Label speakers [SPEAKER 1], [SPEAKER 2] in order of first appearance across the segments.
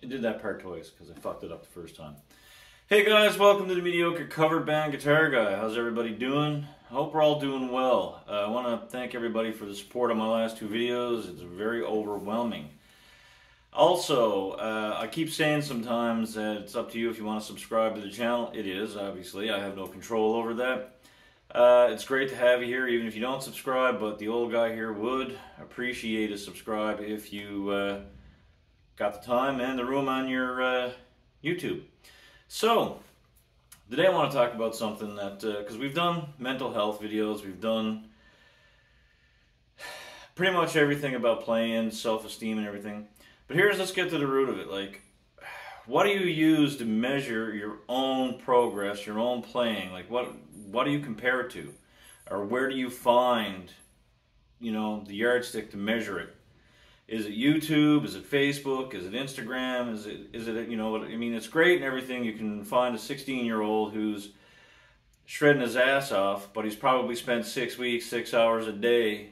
[SPEAKER 1] I did that part twice because I fucked it up the first time. Hey guys, welcome to the Mediocre Cover Band Guitar Guy. How's everybody doing? I hope we're all doing well. I want to thank everybody for the support on my last two videos. It's very overwhelming. Also, I keep saying sometimes that it's up to you if you want to subscribe to the channel. It is, obviously. I have no control over that. It's great to have you here, even if you don't subscribe, but the old guy here would appreciate a subscribe if you got the time and the room on your YouTube. So, today I want to talk about something that, because we've done mental health videos, we've done pretty much everything about playing, self-esteem and everything. But let's get to the root of it. Like, what do you use to measure your own progress, your own playing? Like, what do you compare it to? Or where do you find, the yardstick to measure it? Is it YouTube? Is it Facebook? Is it Instagram? Is it it's great and everything. You can find a 16-year-old who's shredding his ass off, but he's probably spent 6 weeks, 6 hours a day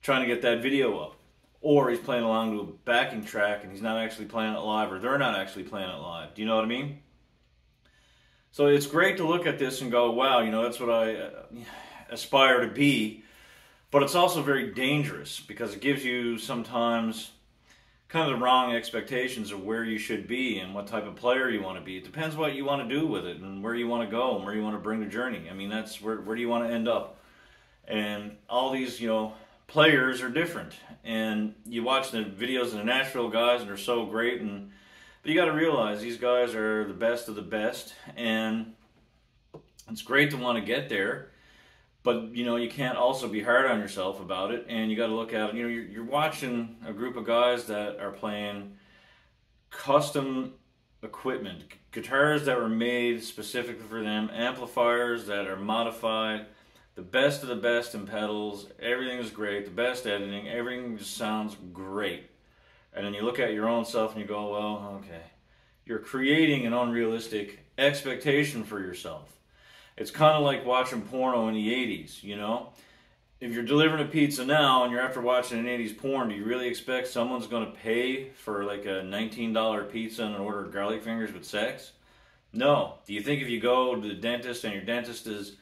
[SPEAKER 1] trying to get that video up. Or he's playing along to a backing track and he's not actually playing it live, or they're not actually playing it live. Do you know what I mean? So it's great to look at this and go, wow, that's what I aspire to be. But it's also very dangerous because it gives you sometimes kind of the wrong expectations of where you should be and what type of player you want to be. It depends what you want to do with it and where you want to go and where you want to bring the journey. I mean, that's where do you want to end up? And all these, players are different. And you watch the videos of the Nashville guys and they're so great. But you got to realize these guys are the best of the best. And it's great to want to get there. But, you can't also be hard on yourself about it, and you got to look at it. You're watching a group of guys that are playing custom equipment, guitars that were made specifically for them, amplifiers that are modified, the best of the best in pedals, everything is great, the best editing, everything just sounds great. And then you look at your own self and you go, well, okay. You're creating an unrealistic expectation for yourself. It's kind of like watching porno in the 80s, If you're delivering a pizza now and you're after watching an 80s porn, do you really expect someone's going to pay for like a $19 pizza and order garlic fingers with sex? No. Do you think if you go to the dentist and your dentist is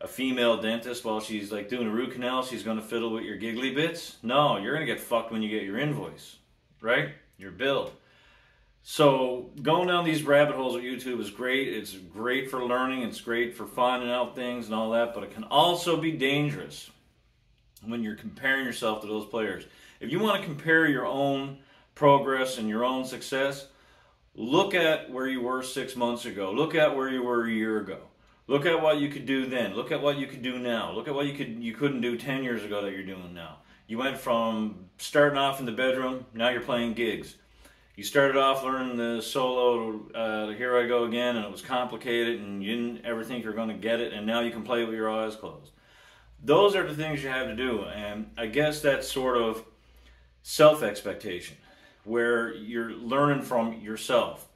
[SPEAKER 1] a female dentist while she's like doing a root canal, she's going to fiddle with your giggly bits? No, you're going to get fucked when you get your invoice, right? Your bill. So going down these rabbit holes with YouTube is great. It's great for learning. It's great for finding out things and all that. But it can also be dangerous when you're comparing yourself to those players. If you want to compare your own progress and your own success, look at where you were 6 months ago. Look at where you were a year ago. Look at what you could do then. Look at what you could do now. Look at what you couldn't do 10 years ago that you're doing now. You went from starting off in the bedroom, now you're playing gigs. You started off learning the solo, Here I Go Again, and it was complicated, and you didn't ever think you were going to get it, and now you can play with your eyes closed. Those are the things you have to do, and I guess that's sort of self-expectation, where you're learning from yourself.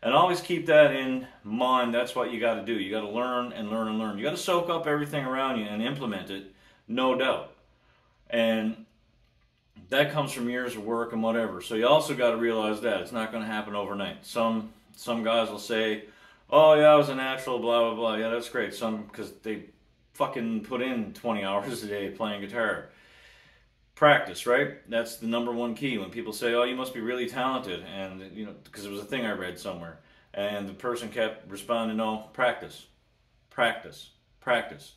[SPEAKER 1] And always keep that in mind. That's what you got to do. You got to learn and learn and learn. You got to soak up everything around you and implement it, no doubt. And that comes from years of work and whatever. So you also got to realize that it's not going to happen overnight. Some guys will say, "Oh yeah, I was a natural, blah blah blah." Yeah, that's great. Some because they fucking put in 20 hours a day playing guitar. Practice, right? That's the number one key. When people say, "Oh, you must be really talented," and because it was a thing I read somewhere, and the person kept responding, "No, practice, practice, practice."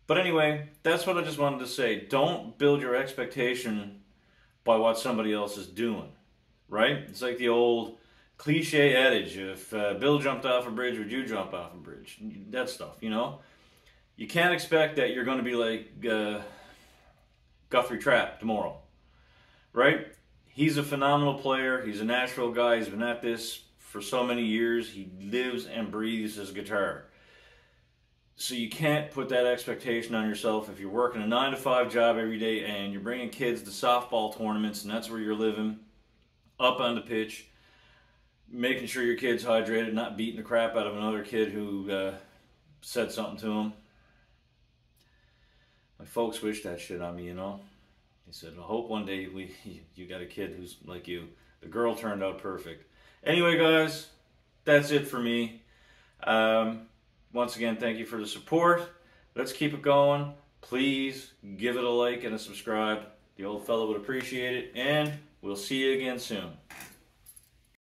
[SPEAKER 1] But anyway, that's what I just wanted to say. Don't build your expectation by what somebody else is doing, right? It's like the old cliche adage, if Bill jumped off a bridge, would you jump off a bridge? That stuff, You can't expect that you're going to be like Guthrie Trapp tomorrow, right? He's a phenomenal player. He's a Nashville guy. He's been at this for so many years. He lives and breathes his guitar. So you can't put that expectation on yourself if you're working a 9-to-5 job every day and you're bringing kids to softball tournaments and that's where you're living, up on the pitch, making sure your kid's hydrated, not beating the crap out of another kid who said something to him. My folks wish that shit on me, They said, I hope one day you got a kid who's like you. The girl turned out perfect. Anyway, guys, that's it for me. Once again, thank you for the support. Let's keep it going. Please give it a like and a subscribe. The old fellow would appreciate it. And we'll see you again soon.